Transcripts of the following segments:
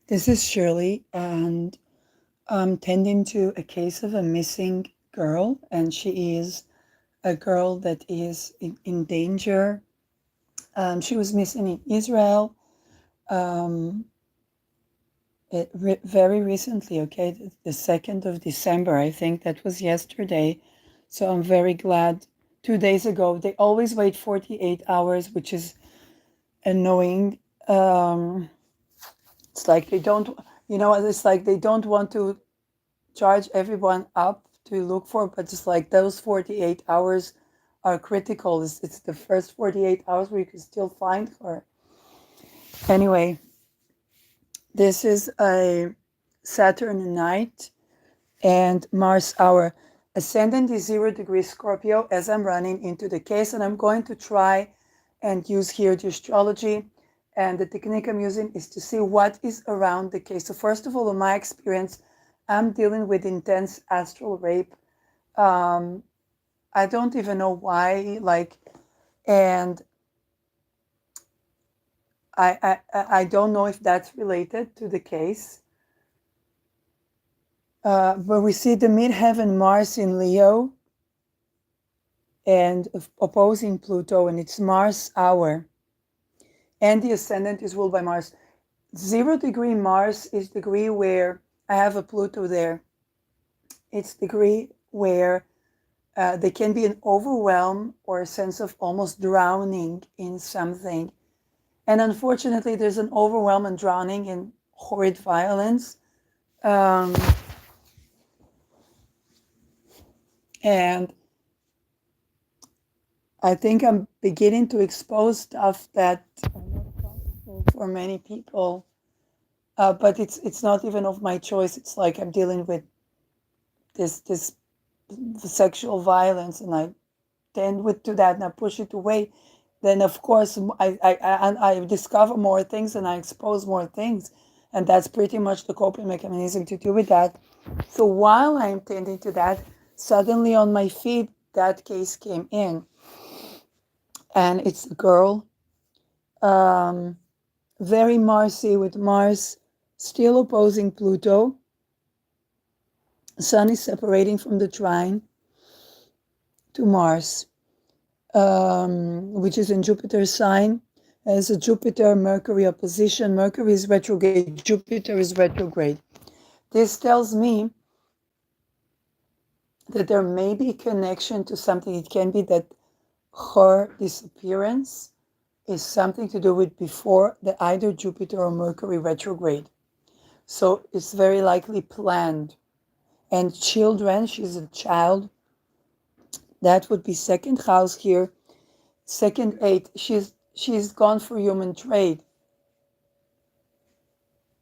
This is Shirley, and I'm tending to a case of a missing girl, and she is a girl that is in danger. She was missing in Israel um, very recently, okay, the 2nd of December, I think that was yesterday. So I'm very glad. 2 days ago, they always wait 48 hours, which is annoying. It's like they don't, it's like they don't want to charge everyone up to look for, but just like those 48 hours are critical. It's the first 48 hours where you can still find her. Anyway, this is a Saturn night and Mars hour. Ascendant is 0 degrees Scorpio as I'm running into the case, and I'm going to try and use here the astrology. And the technique I'm using is to see what is around the case. So first of all, in my experience, I'm dealing with intense astral rape. I don't even know why, and I don't know if that's related to the case. But we see the midheaven Mars in Leo and opposing Pluto, and it's Mars hour. And the ascendant is ruled by Mars. 0 degree Mars is degree where I have a Pluto there. It's degree where there can be an overwhelm or a sense of almost drowning in something. And unfortunately, there's an overwhelm and drowning in horrid violence. And I think I'm beginning to expose stuff that are not possible for many people. But it's not even of my choice. It's like I'm dealing with this sexual violence, and I tend to that, and I push it away. Then of course I discover more things and I expose more things, and that's pretty much the coping mechanism to do with that. So while I'm tending to that, suddenly on my feed that case came in, and it's a girl, very Marsy, with Mars still opposing Pluto. Sun is separating from the trine to Mars, which is in Jupiter's sign. As a Jupiter-Mercury opposition, Mercury is retrograde, Jupiter is retrograde. This tells me that there may be a connection to something. It can be that her disappearance is something to do with before the either Jupiter or Mercury retrograde. So it's very likely planned. And children, she's a child, that would be second house here. Second eight, she's gone for human trade.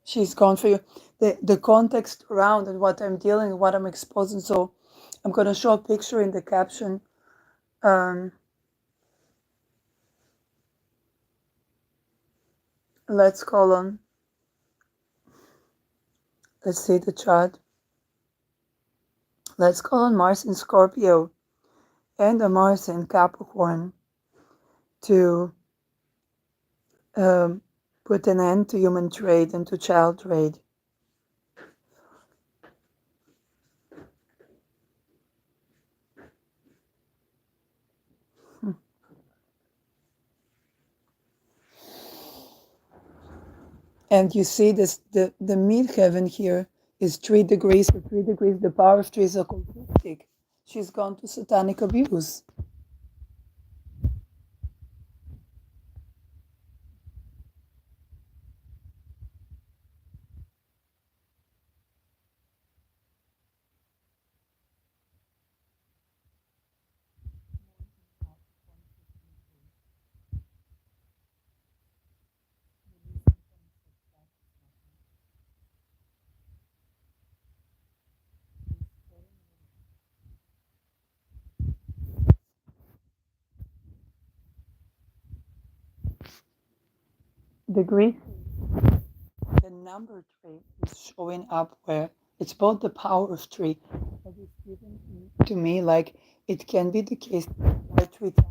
She's gone for you. The context around and what I'm dealing, what I'm exposing. So I'm going to show a picture in the caption. Let's call on. Let's see the chart. Let's call on Mars in Scorpio and a Mars in Capricorn to put an end to human trade and to child trade. And you see this, the midheaven here is 3 degrees. So 3 degrees, the power of 3 is occultistic. She's gone to satanic abuse. Degree, the number 3 is showing up where it's both the power of 3, but it's given to me like it can be the case by 3 times.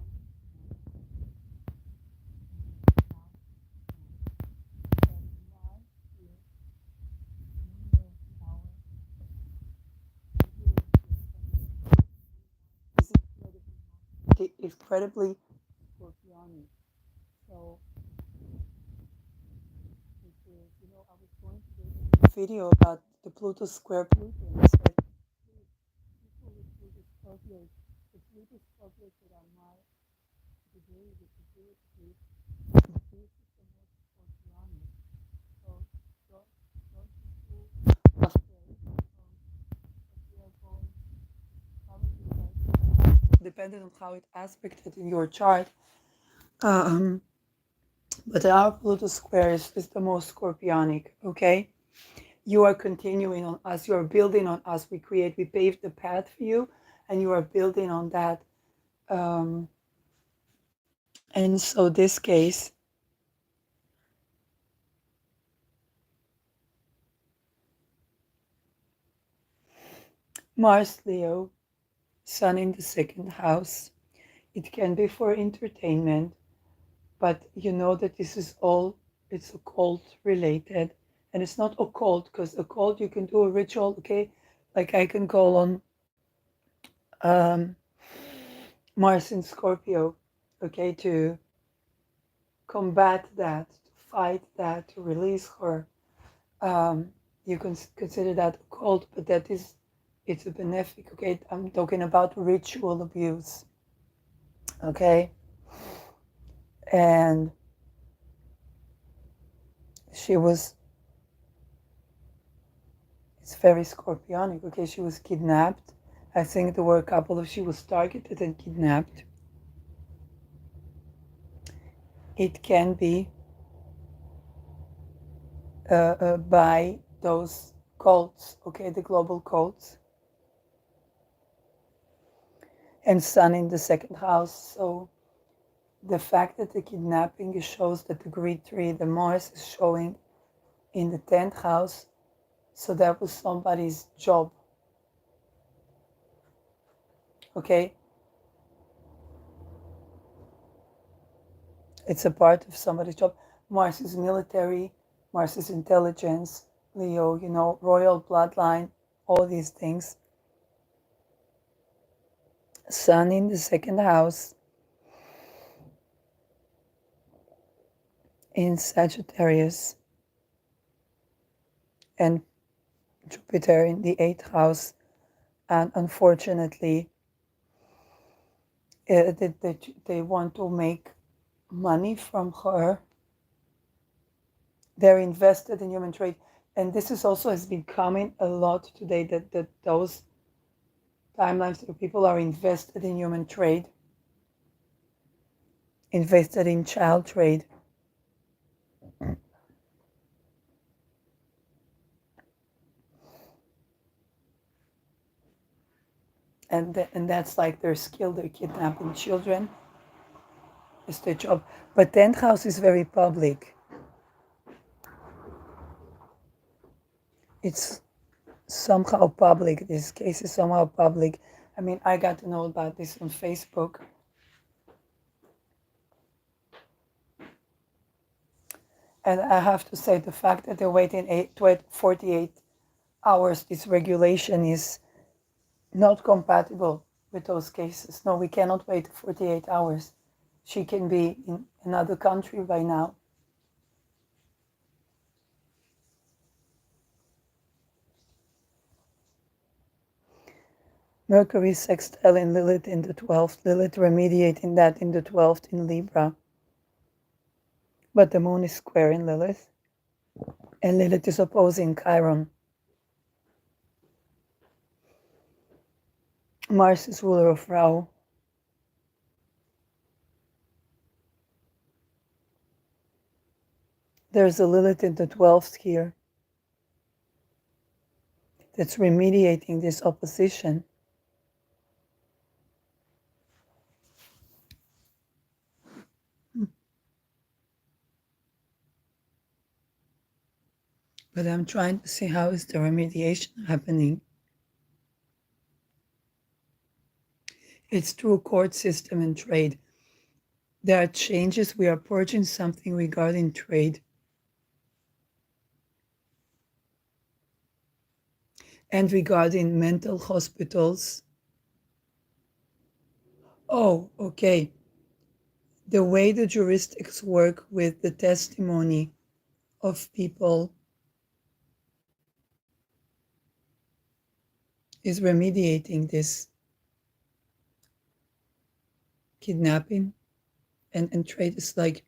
incredibly scorpionic. So it is, I was going to do a video about the Pluto square Pluto, and I said, people with Pluto Scorpios, the Pluto Scorpios that are my degree, with the degree, this is the most scorpionic. So don't, don't be too afraid. We are going probably like, depending on how it aspected in your chart. Um, but our Pluto square is the most scorpionic, okay? You are continuing on us, you are building on us. We paved the path for you, and you are building on that. And so, this case, Mars Leo, Sun in the second house. It can be for entertainment, but you know that this is all, it's occult related. And it's not occult, because occult you can do a ritual, okay? Like I can call on um, Mars in Scorpio, okay, to combat that, to fight that, to release her. You can consider that occult, but that is, it's a benefic, okay? I'm talking about ritual abuse, okay? And she was, it's very scorpionic, okay? She was kidnapped. I think there were a couple of, she was targeted and kidnapped. It can be by those cults, okay, the global cults. And Sun in the second house. So the fact that the kidnapping shows that the greed tree, the Mars, is showing in the 10th house. So that was somebody's job. Okay? It's a part of somebody's job. Mars is military, Mars is intelligence, Leo, royal bloodline, all these things. Sun in the second house, in Sagittarius, and Jupiter in the 8th house. And unfortunately, they want to make money from her. They're invested in human trade. And this is also has been coming a lot today, that those timelines where people are invested in human trade, invested in child trade. And that's like their skill. They're kidnapping children. It's their job. But 10th house is very public. It's somehow public. This case is somehow public. I mean, I got to know about this on Facebook. And I have to say, the fact that they're waiting 48 hours, this regulation is not compatible with those cases. No, we cannot wait 48 hours. She can be in another country by now. Mercury sextile in Lilith in the 12th, Lilith remediating that in the 12th in Libra. But the moon is square in Lilith, and Lilith is opposing Chiron. Mars is ruler of Rahu. There's a Lilith in the 12th here that's remediating this opposition. But I'm trying to see how is the remediation happening. It's through court system and trade. There are changes. We are purging something regarding trade. And regarding mental hospitals, Oh, okay. The way the juristics work with the testimony of people is remediating this kidnapping and trade is like,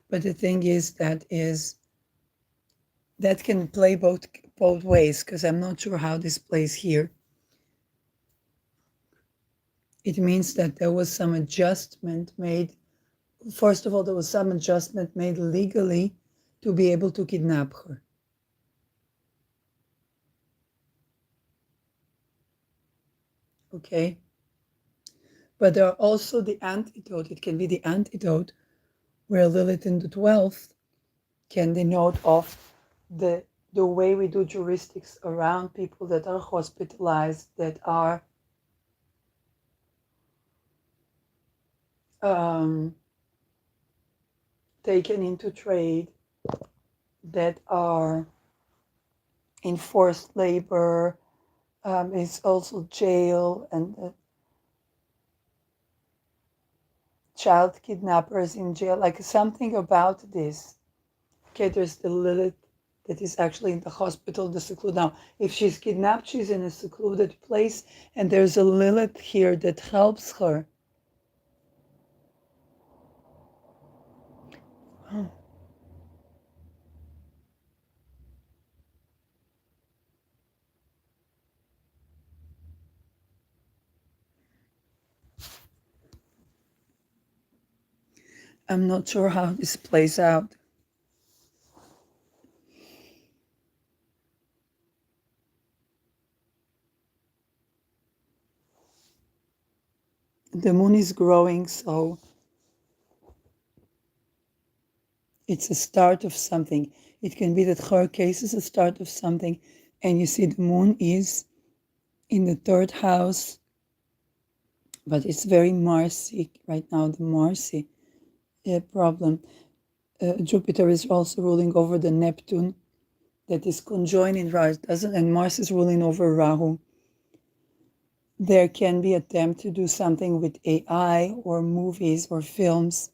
but the thing is that can play both ways because I'm not sure how this plays here. It means that there was some adjustment made. First of all, there was some adjustment made legally to be able to kidnap her. Okay? But there are also the antidote. It can be the antidote where Lilith in the 12th can denote of the way we do juristics around people that are hospitalized, that are taken into trade, that are in forced labor, is also jail and child kidnappers in jail, like something about this. Okay, there's the Lilith that is actually in the hospital, the secluded. Now, if she's kidnapped, she's in a secluded place, and there's a Lilith here that helps her. Oh, I'm not sure how this plays out. The moon is growing, so it's a start of something. It can be that her case is a start of something. And you see, the moon is in the third house, but it's very Marsy right now, the Marsy problem. Jupiter is also ruling over the Neptune that is conjoined in Rahu, and Mars is ruling over Rahu. There can be attempt to do something with AI or movies or films.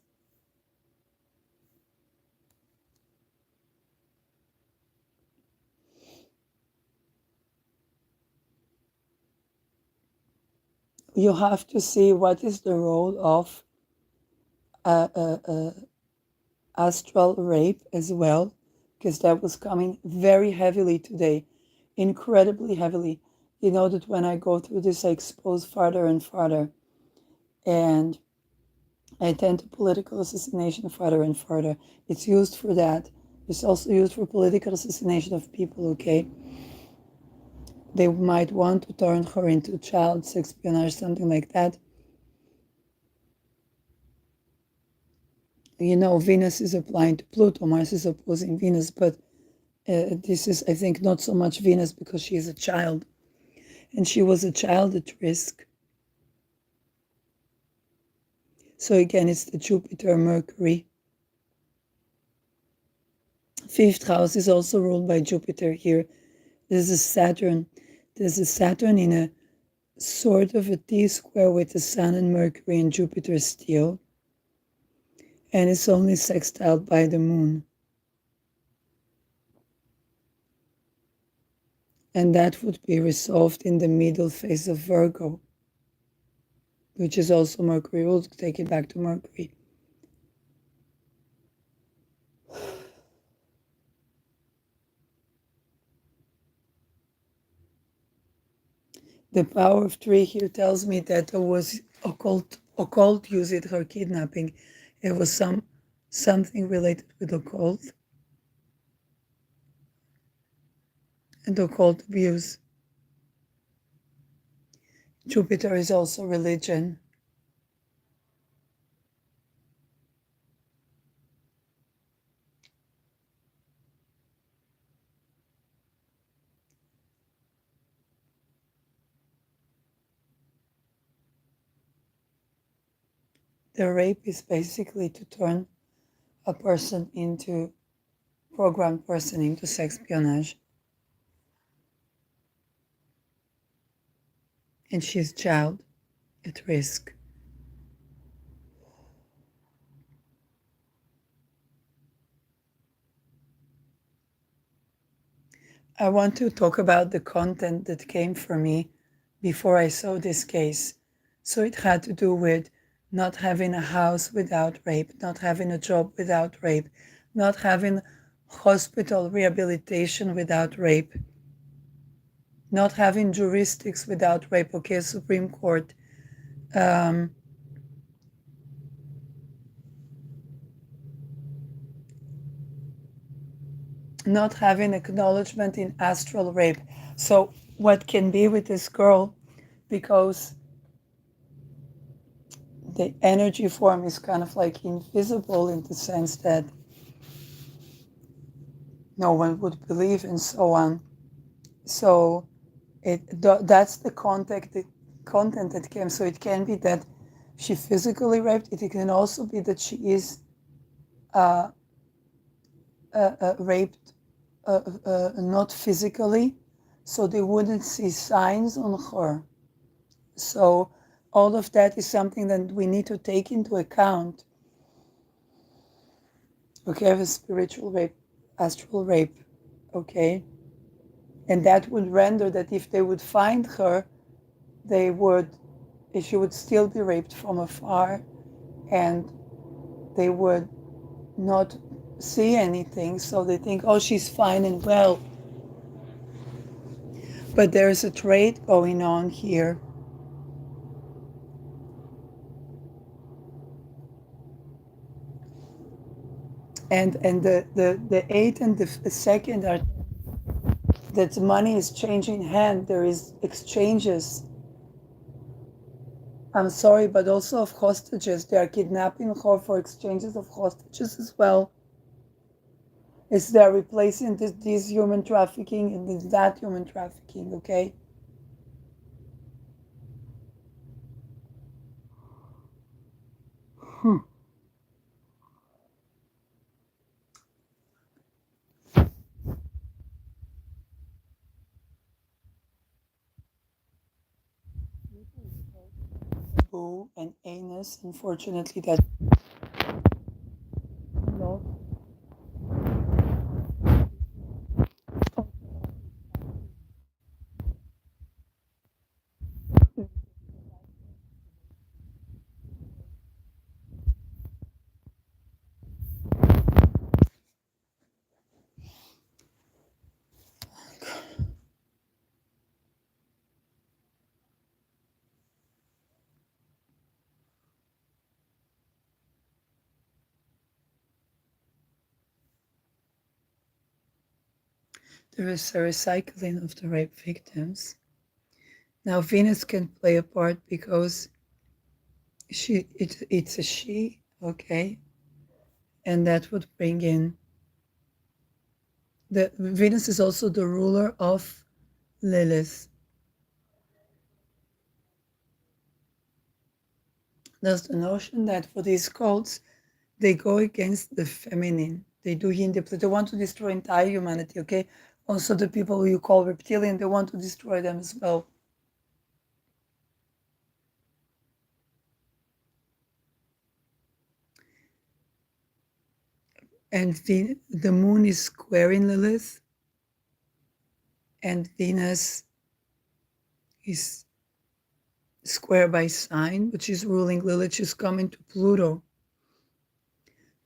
You have to see what is the role of astral rape as well, because that was coming very heavily today, incredibly heavily. You know that when I go through this, I expose farther and farther, and I attend to political assassination farther and farther. It's used for that. It's also used for political assassination of people, okay? They might want to turn her into child espionage, something like that. You know, Venus is applying to Pluto, Mars is opposing Venus, but this is, I think, not so much Venus because she is a child, and she was a child at risk. So again, it's the Jupiter, Mercury. Fifth house is also ruled by Jupiter here. There's a Saturn. There's a Saturn in a sort of a T-square with the Sun and Mercury and Jupiter still. And it's only sextiled by the Moon. And that would be resolved in the middle phase of Virgo, which is also Mercury. We'll take it back to Mercury. The power of three here tells me that there was occult use in her kidnapping. It was something related with occult and occult views. Jupiter is also religion. The rape is basically to turn a person into programmed person into sex espionage. and she's child at risk. I want to talk about the content that came for me before I saw this case. So it had to do with not having a house without rape, not having a job without rape, not having hospital rehabilitation without rape, not having juristics without rape. Okay, Supreme Court. Um, not having acknowledgement in astral rape. So what can be with this girl, because the energy form is kind of like invisible in the sense that no one would believe and so on. So that's the content that came. So it can be that she physically raped. It can also be that she is raped, not physically, so they wouldn't see signs on her. So all of that is something that we need to take into account. Okay, have a spiritual rape, astral rape, okay? And that would render that if they would find her, they would, she would still be raped from afar, and they would not see anything, so they think, oh, she's fine and well. But there's a trait going on here. And the 8 and the second are that money is changing hand. There is exchanges. I'm sorry, but also of hostages. They are kidnapping her for exchanges of hostages as well. It's they're replacing this human trafficking and that human trafficking, okay? Boo and anus, unfortunately, that no. There is a recycling of the rape victims. Now Venus can play a part because it's a she, okay, and that would bring in the Venus is also the ruler of Lilith. There's the notion that for these cults, they go against the feminine. They do they want to destroy entire humanity, okay? Also the people who you call reptilian, they want to destroy them as well. And the moon is squaring Lilith, and Venus is square by sign, which is ruling Lilith. She's coming to Pluto.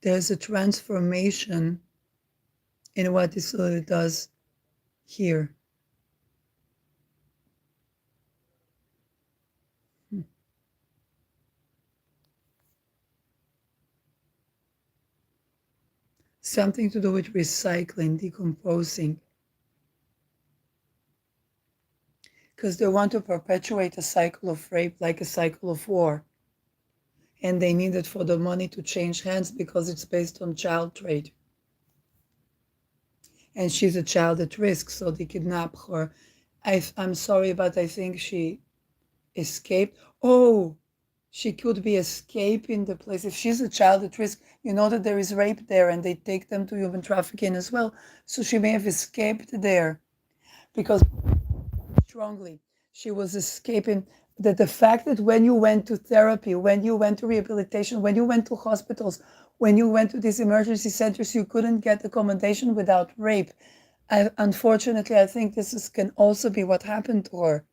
There's a transformation in what this Lilith does here. Something to do with recycling, decomposing. Because they want to perpetuate a cycle of rape like a cycle of war. And they need it for the money to change hands because it's based on child trade. And she's a child at risk, so they kidnap her. I'm sorry, but I think she escaped. Oh, she could be escaping the place. If she's a child at risk, you know that there is rape there and they take them to human trafficking as well. So she may have escaped there because strongly she was escaping. That the fact that when you went to therapy, when you went to rehabilitation, when you went to hospitals, when you went to these emergency centers, you couldn't get accommodation without rape. Unfortunately, I think can also be what happened to her.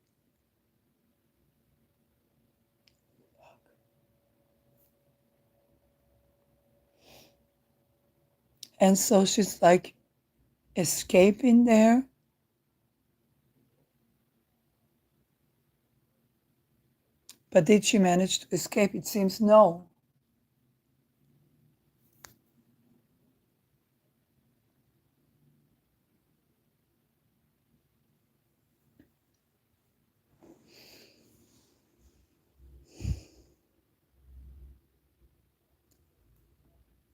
And so she's like escaping there. But did she manage to escape? It seems no.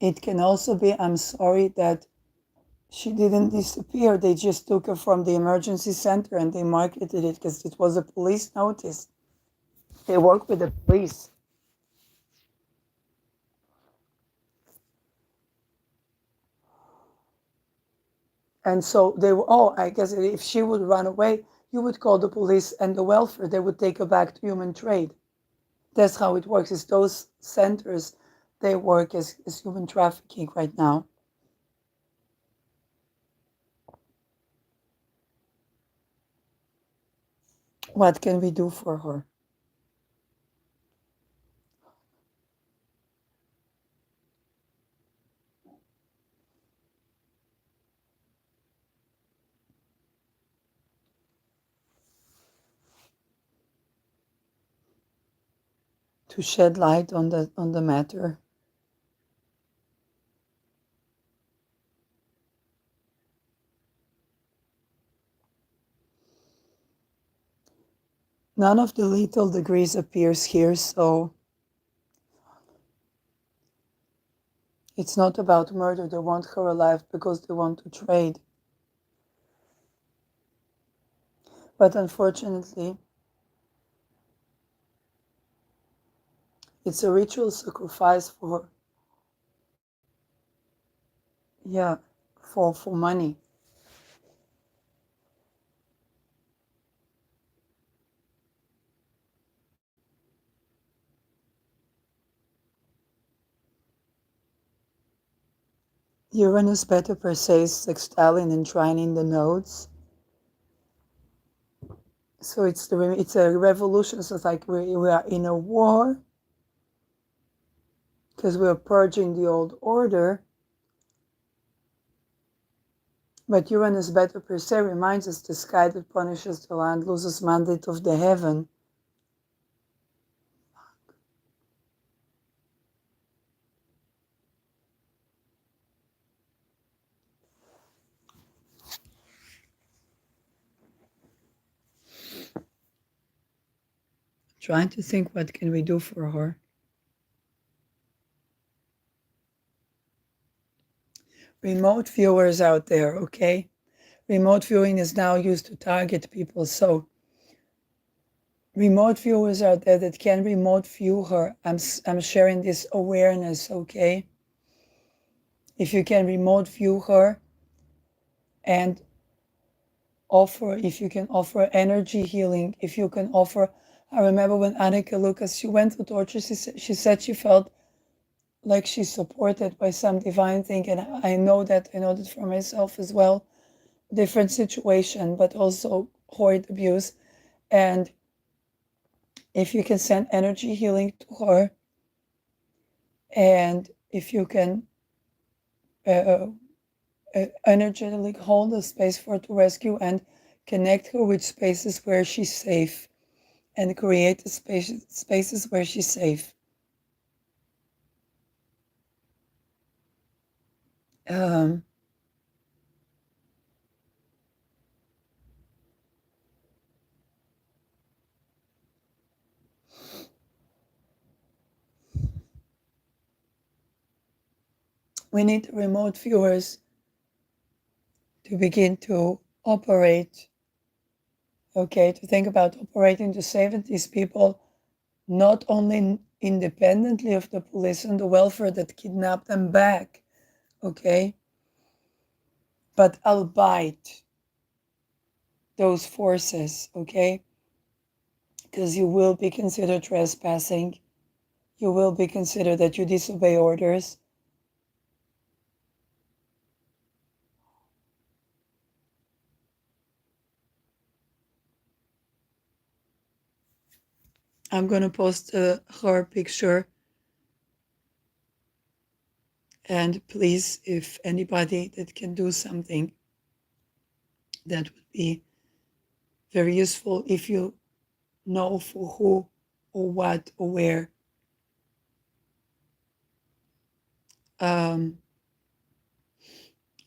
It can also be, I'm sorry that she didn't disappear. They just took her from the emergency center and they marketed it because it was a police notice. They work with the police. And so they were, oh, I guess if she would run away, you would call the police and the welfare. They would take her back to human trade. That's how it works. It's those centers, they work as human trafficking right now. What can we do for her? To shed light on the matter. None of the lethal degrees appears here, so it's not about murder. They want her alive because they want to trade. But unfortunately, it's a ritual sacrifice for, yeah, for money. Uranus Beta per se is sextiling and trining the nodes. So it's a revolution. So it's like we are in a war because we are purging the old order. But Uranus Beta per se reminds us the sky that punishes the land loses mandate of the heaven. Trying to think what can we do for her. Remote viewers out there, okay? Remote viewing is now used to target people. So remote viewers out there that can remote view her, I'm sharing this awareness, okay? If you can remote view her and if you can offer energy healing, if you can offer, I remember when Annika Lucas, she went to torture, she said she felt like she's supported by some divine thing. And I know that for myself as well. Different situation, but also horrid abuse. And if you can send energy healing to her, and if you can energetically hold the space for her to rescue and connect her with spaces where she's safe and create the spaces where she's safe. Um, we need remote viewers to begin to operate, okay, to think about operating to save these people, not only independently of the police and the welfare that kidnapped them back, okay, but albeit those forces, okay? because you will be considered trespassing. You will be considered that you disobey orders. I'm going to post her picture. And please, if anybody that can do something, that would be very useful if you know for who or what or where.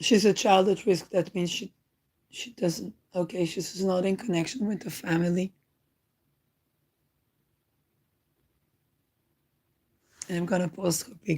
She's a child at risk. That means she doesn't, okay, she's not in connection with the family. And I'm going to post her picture.